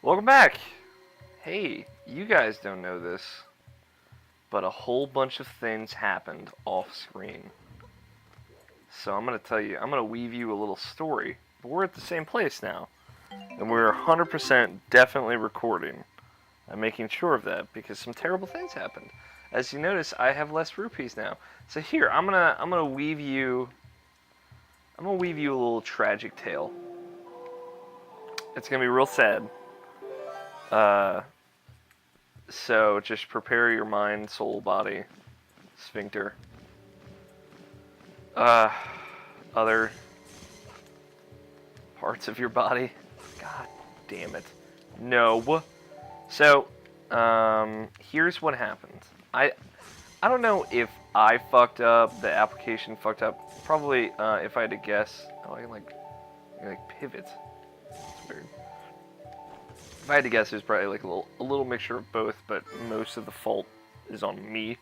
Welcome back! Hey, you guys don't know this, but a whole bunch of things happened off screen. So I'm going to tell you, I'm going to weave you a little story. But we're at the same place now, and we're 100% definitely recording. I'm making sure of that because some terrible things happened. As you notice, I have less rupees now. So here, I'm gonna weave you a little tragic tale. It's gonna be real sad. Uh, so just prepare your mind, soul, body, sphincter. Uh, Other parts of your body. God damn it. No. So, here's what happened. I don't know if I fucked up, the application fucked up. Probably, if I had to guess. Oh, I can like pivot. It's weird. If I had to guess, it was probably like a little mixture of both, but most of the fault is on me.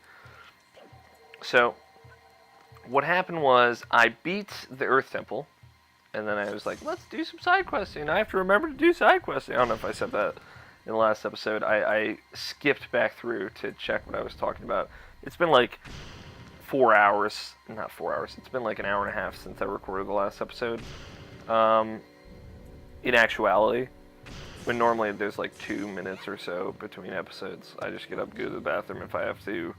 So, what happened was I beat the Earth Temple, and then I was like, let's do some side questing. I have to remember to do side questing. I don't know if I said that in the last episode. I skipped back through to check what I was talking about. It's been like 4 hours. Not 4 hours. It's been like an hour and a half since I recorded the last episode. In actuality, when normally there's like 2 minutes or so between episodes, I just get up, go to the bathroom if I have to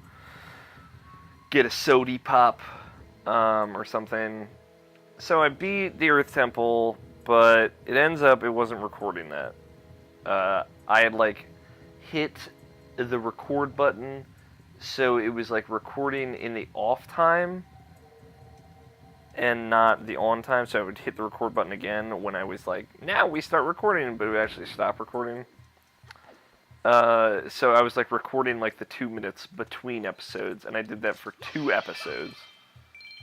get a sody pop or something. So I beat the Earth Temple, but it ends up it wasn't recording that. I had like hit the record button, so it was like recording in the off time and not the on time. So I would hit the record button again when I was like, now we start recording, but it would actually stop recording. So I was like recording like the 2 minutes between episodes, and I did that for 2 episodes.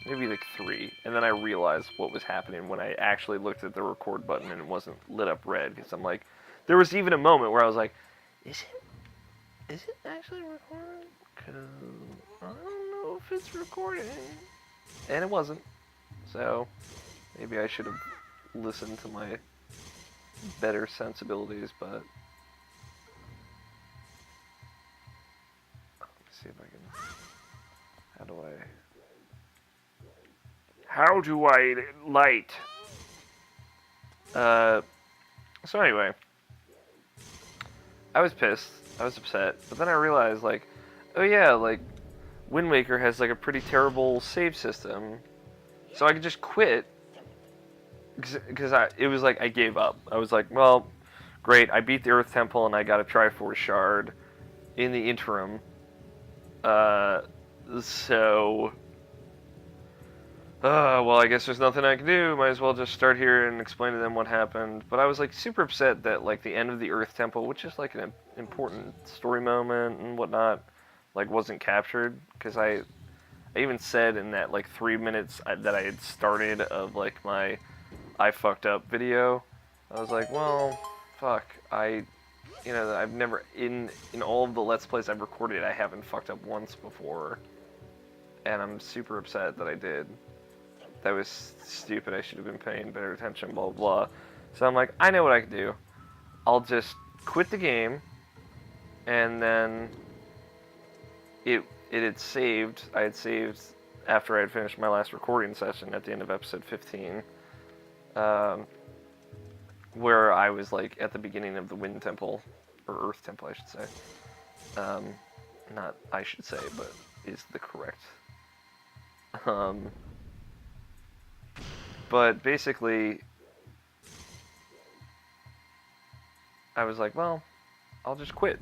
Maybe like 3, and then I realized what was happening when I actually looked at the record button and it wasn't lit up red, because I'm like, there was even a moment where I was like, is it actually recording? Because I don't know if it's recording. And it wasn't. So, maybe I should have listened to my better sensibilities, but let me see if I can, how do I light? So anyway, I was pissed. I was upset. But then I realized, like, oh yeah, like, Wind Waker has, like, a pretty terrible save system. So I could just quit. Because it was like, I gave up. I was like, well, great, I beat the Earth Temple and I got a Triforce Shard in the interim. Well, I guess there's nothing I can do. Might as well just start here and explain to them what happened. But I was like super upset that like the end of the Earth Temple, which is like an important story moment and whatnot, like wasn't captured. Because I even said in that like 3 minutes that I had started of like my I fucked up video, I was like, well, fuck, I've never in all of the Let's Plays I've recorded, I haven't fucked up once before, and I'm super upset that I did. That was stupid. I should have been paying better attention, blah, blah, blah. So I'm like, I know what I can do. I'll just quit the game, and then it had saved. I had saved after I had finished my last recording session at the end of episode 15, where I was like at the beginning of the Wind Temple, or Earth Temple, I should say. Not I should say, but is the correct. But basically, I was like, well, I'll just quit.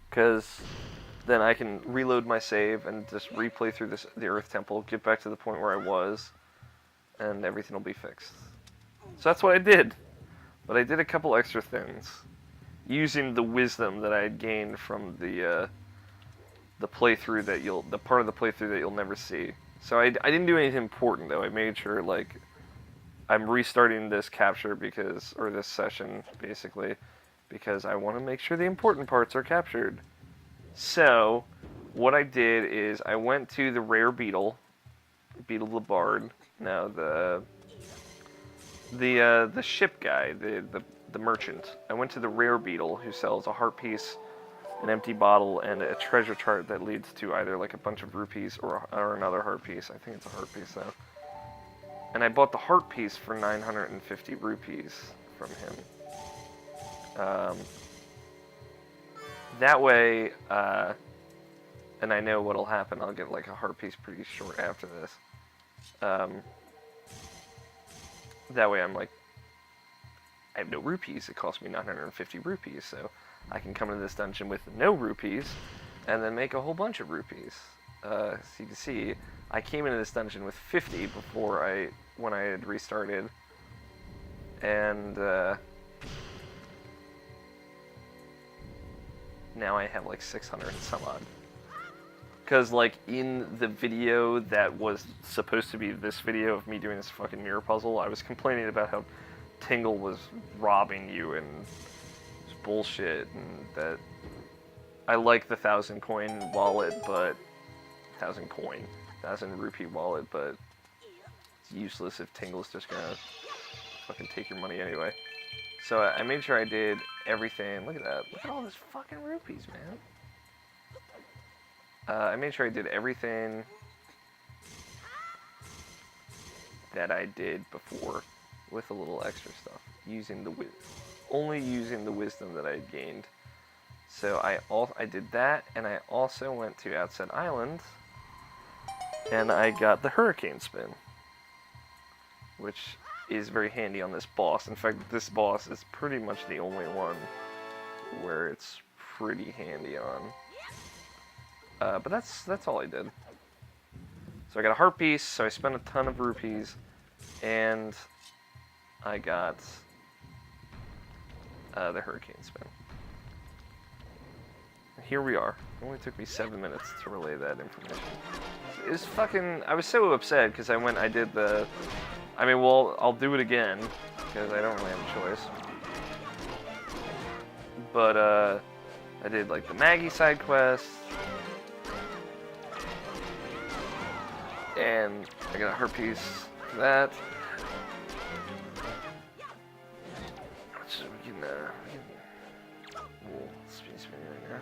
Because then I can reload my save and just replay through the Earth Temple, get back to the point where I was, and everything will be fixed. So that's what I did. But I did a couple extra things, using the wisdom that I had gained from the playthrough the part of the playthrough that you'll never see. So I didn't do anything important, though. I made sure, like, I'm restarting this capture or this session, basically, because I want to make sure the important parts are captured. So, what I did is I went to the rare beetle the Bard. Now, The ship guy, the merchant. I went to the rare beetle who sells a heart piece, an empty bottle, and a treasure chart that leads to either like a bunch of rupees or another heart piece. I think it's a heart piece though. And I bought the heart piece for 950 rupees from him. That way, and I know what'll happen. I'll get like a heart piece pretty short after this. That way I'm like, I have no rupees. It cost me 950 rupees, so I can come into this dungeon with no rupees and then make a whole bunch of rupees. So you can see, I came into this dungeon with 50 when I had restarted, and now I have like 600 and some odd. Because like in the video that was supposed to be this video of me doing this fucking mirror puzzle, I was complaining about how Tingle was robbing you and it was bullshit, and that I like the 1,000 coin wallet, but 1,000 rupee wallet, but it's useless if Tingle's just gonna fucking take your money anyway. So I made sure I did everything. Look at that. Look at all this fucking rupees, man. I made sure I did everything that I did before with a little extra stuff, only using the wisdom that I had gained. So I did that, and I also went to Outset Island, and I got the hurricane spin, which is very handy on this boss. In fact, this boss is pretty much the only one where it's pretty handy on. But that's all I did. So I got a heart piece, so I spent a ton of rupees, and I got the hurricane spin. And here we are. It only took me 7 minutes to relay that information. It was fucking... I was so upset because I did the... I mean, well, I'll do it again, because I don't really have a choice. But, I did, like, the Maggie side quest, and I got a heart piece for that. So we can we'll speed spin right now.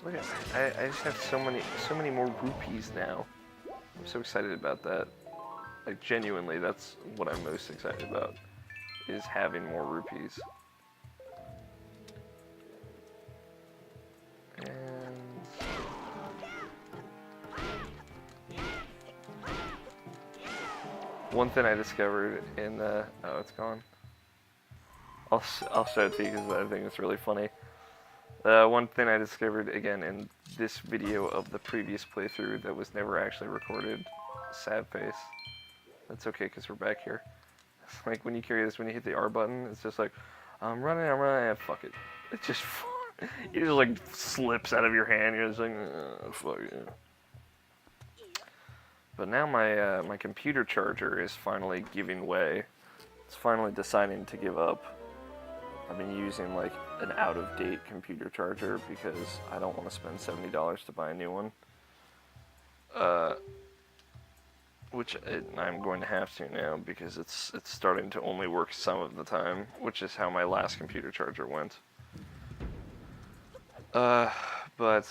Look at I just have so many more rupees now. I'm so excited about that. Like, genuinely, that's what I'm most excited about, is having more rupees. And one thing I discovered in oh, it's gone. I'll show it to you because I think it's really funny. One thing I discovered, again, in this video of the previous playthrough that was never actually recorded. Sad face. That's okay, because we're back here. It's like, when you carry this, when you hit the R button, it's just like, I'm running, fuck it. It just, it just, like, slips out of your hand. You're just like, fuck it. But now my computer charger is finally giving way. It's finally deciding to give up. I've been using like an out-of-date computer charger because I don't want to spend $70 to buy a new one. Which I'm going to have to now because it's starting to only work some of the time, which is how my last computer charger went. But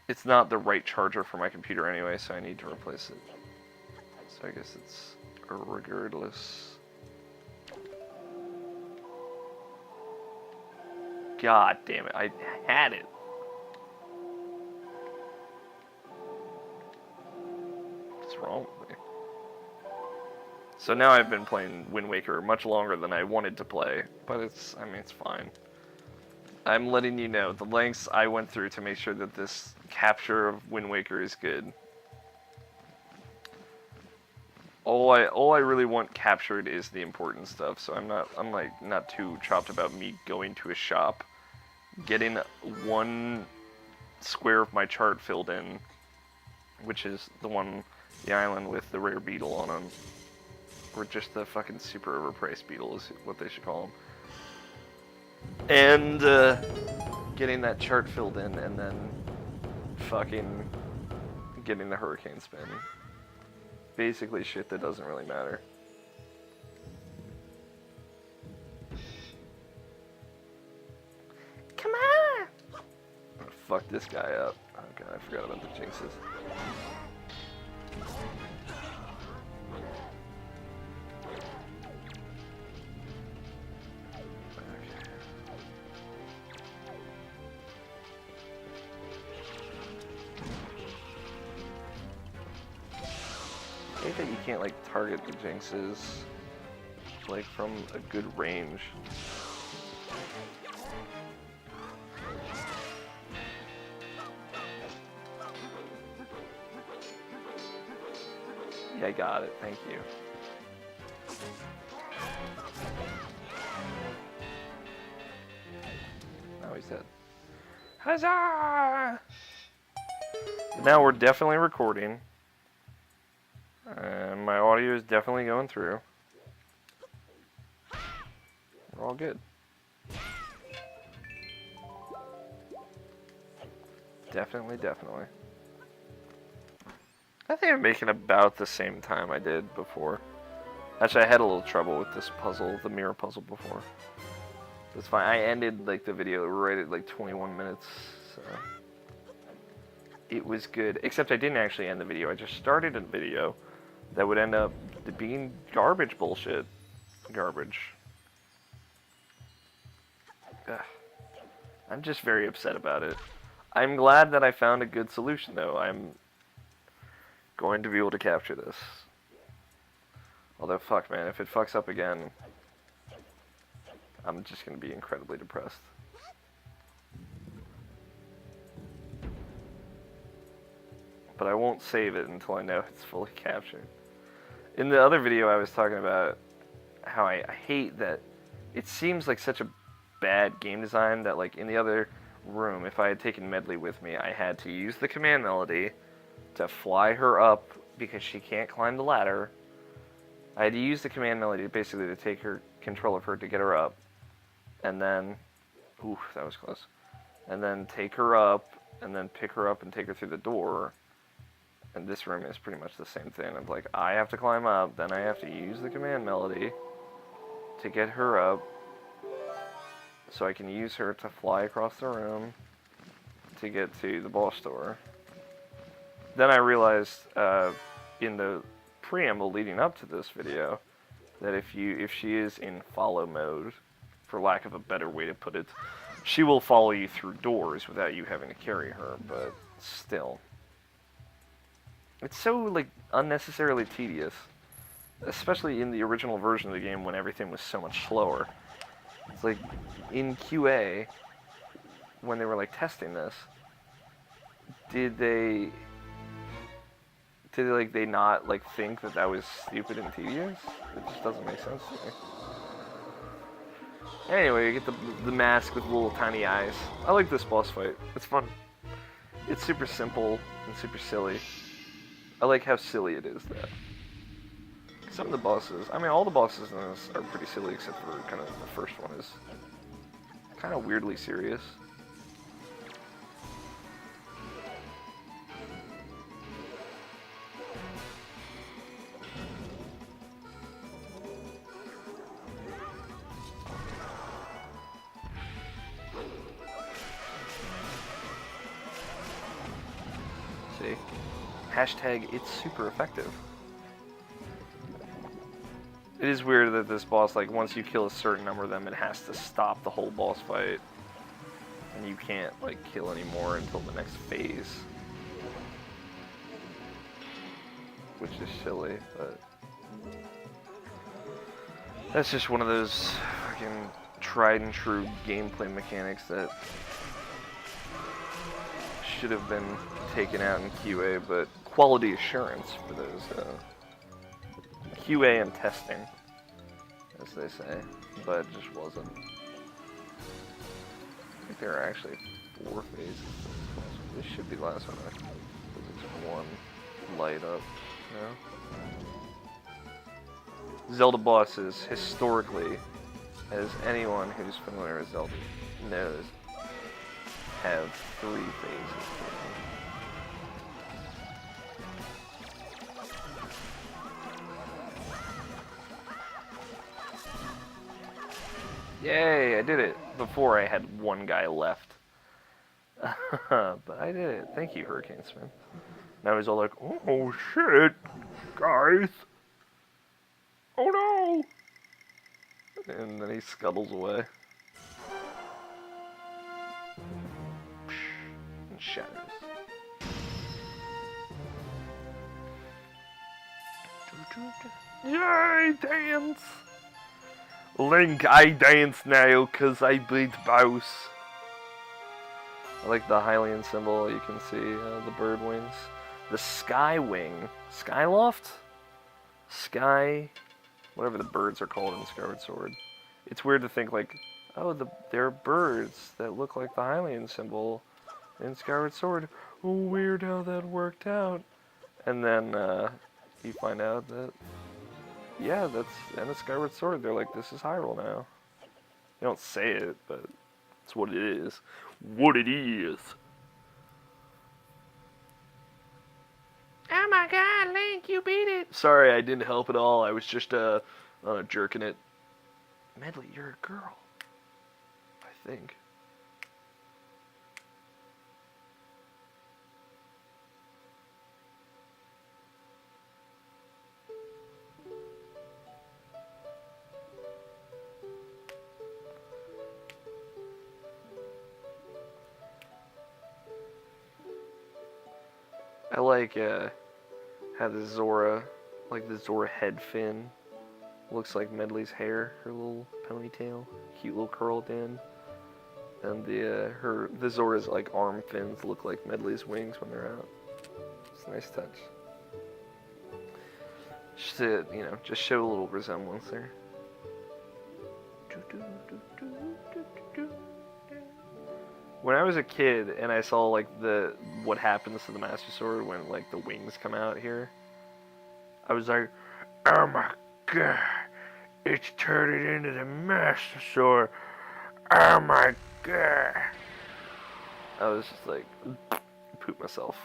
it's not the right charger for my computer anyway, so I need to replace it. So I guess it's regardless. God damn it, I had it. What's wrong with me? So now I've been playing Wind Waker much longer than I wanted to play, but it's fine. I'm letting you know the lengths I went through to make sure that this capture of Wind Waker is good. All I really want captured is the important stuff, so I'm not too chopped about me going to a shop, getting one square of my chart filled in, which is the island with the rare beetle on them. Or just the fucking super overpriced beetle is what they should call them. And getting that chart filled in, and then fucking getting the hurricane spin. Basically shit that doesn't really matter. Come on! I'm gonna fuck this guy up. Oh god, I forgot about the jinxes. I hate that you can't like target the jinxes like from a good range. Yeah, I got it. Thank you. Now he's dead. Huzzah! Now we're definitely recording. And my audio is definitely going through. We're all good. Definitely. I think I'm making about the same time I did before. Actually, I had a little trouble with this puzzle, the mirror puzzle before. It's fine. I ended like the video right at like 21 minutes, so it was good. Except I didn't actually end the video. I just started a video that would end up being garbage bullshit. Garbage. Ugh. I'm just very upset about it. I'm glad that I found a good solution, though. I'm going to be able to capture this. Although, fuck, man, if it fucks up again, I'm just going to be incredibly depressed. But I won't save it until I know it's fully captured. In the other video, I was talking about how I hate that it seems like such a bad game design that, like, in the other room, if I had taken Medley with me, I had to use the command melody to fly her up because she can't climb the ladder. I had to use the command melody basically to take control of her to get her up. And then, ooh, that was close. And then take her up, and then pick her up and take her through the door. And this room is pretty much the same thing. I'm like, I have to climb up, then I have to use the command melody to get her up, so I can use her to fly across the room to get to the boss door. Then I realized in the preamble leading up to this video that if she is in follow mode, for lack of a better way to put it, she will follow you through doors without you having to carry her, but still. It's so, like, unnecessarily tedious. Especially in the original version of the game when everything was so much slower. It's like, in QA, when they were, like, testing this, did they not, like, think that that was stupid and tedious? It just doesn't make sense to me. Anyway, you get the mask with little tiny eyes. I like this boss fight. It's fun. It's super simple and super silly. I like how silly it is, though. Some of the bosses, I mean, all the bosses in this are pretty silly, except for kind of the first one is kind of weirdly serious. See? Hashtag it's super effective. It is weird that this boss, like, once you kill a certain number of them, it has to stop the whole boss fight. And you can't, like, kill any more until the next phase. Which is silly, but that's just one of those fucking tried and true gameplay mechanics that should have been taken out in QA, but quality assurance for those QA and testing, as they say, but it just wasn't. I think there are actually 4 phases to this puzzle. This should be the last one. There's one light up. No? Zelda bosses, historically, as anyone who's familiar with Zelda knows, have 3 phases. Yay, I did it before I had one guy left. But I did it. Thank you, Hurricane Smith. Now he's all like, oh shit, guys. Oh no. And then he scuttles away. And shatters. Yay, dance! Link, I dance now, cause I beat Boss. I like the Hylian symbol, you can see the bird wings. The sky wing. Skyloft? Sky... whatever the birds are called in Skyward Sword. It's weird to think like, oh, there are birds that look like the Hylian symbol in Skyward Sword. Oh, weird how that worked out. And then you find out that, yeah, that's in a Skyward Sword. They're like, this is Hyrule now. They don't say it, but it's what it is. What it is. Oh my god, Link, you beat it! Sorry, I didn't help at all. I was just, jerking it. Medley, you're a girl. I think. I like, how the Zora head fin looks like Medley's hair, her little ponytail, cute little curl at the end. And the Zora's like arm fins look like Medley's wings when they're out. It's a nice touch. Just to, just show a little resemblance there. When I was a kid and I saw like what happens to the Master Sword when like the wings come out here, I was like, oh my god, it's turned into the Master Sword. Oh my god. I was just like, poop myself.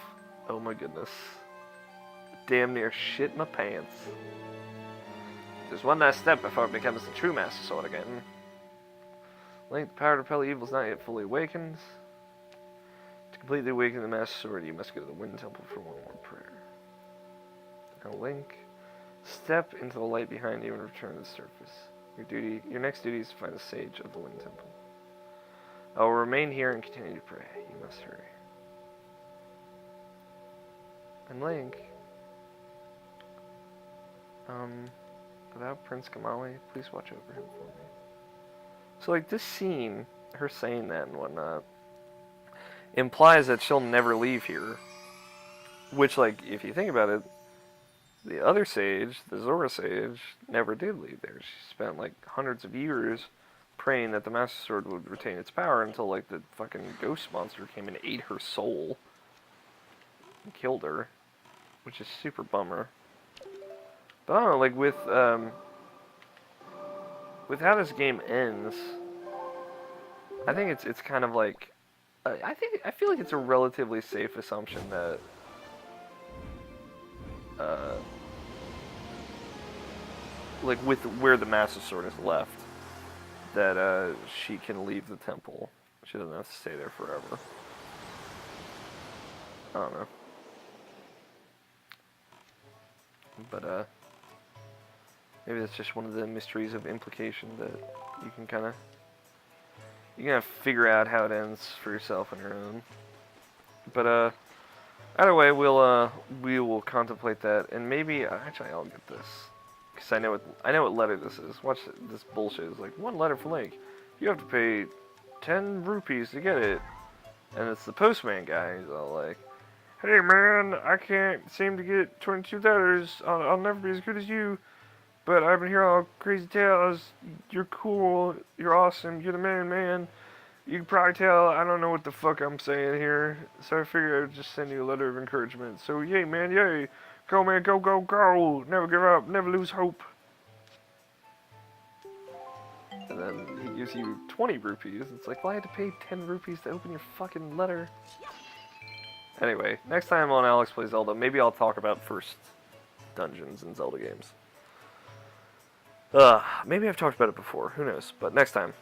Oh my goodness. Damn near shit my pants. There's one last step before it becomes the true Master Sword again. Link, the power to repel evil is not yet fully awakened. To completely awaken the Master Sword, you must go to the Wind Temple for one more prayer. Now, Link, step into the light behind you and return to the surface. Your next duty is to find the Sage of the Wind Temple. I will remain here and continue to pray. You must hurry. And Link, without Prince Kamali, please watch over him for me. So, like, this scene, her saying that and whatnot, implies that she'll never leave here. Which, like, if you think about it, the other sage, the Zora sage, never did leave there. She spent, like, hundreds of years praying that the Master Sword would retain its power until, like, the fucking ghost monster came and ate her soul. And killed her. Which is super bummer. But I don't know, like, with how this game ends, I think it's kind of like, I feel like it's a relatively safe assumption that, like with where the Master Sword is left, that she can leave the temple. She doesn't have to stay there forever. I don't know. But maybe that's just one of the mysteries of implication that you can kind of figure out how it ends for yourself on your own. But either way, we will contemplate that, and maybe actually I'll get this because I know what letter this is. Watch this bullshit. It's like 1 letter for Link. You have to pay 10 rupees to get it, and it's the postman guy. He's all like, "Hey man, I can't seem to get 22 letters. I'll never be as good as you. But I've been hearing all crazy tales. You're cool. You're awesome. You're the man. You can probably tell I don't know what the fuck I'm saying here, so I figured I would just send you a letter of encouragement. So yay, man, yay. Go, man, go, go, go. Never give up, never lose hope. And then he gives you 20 rupees. It's like, well, I had to pay 10 rupees to open your fucking letter. Anyway, next time on Alex Plays Zelda, maybe I'll talk about first dungeons in Zelda games. Maybe I've talked about it before, who knows, but next time.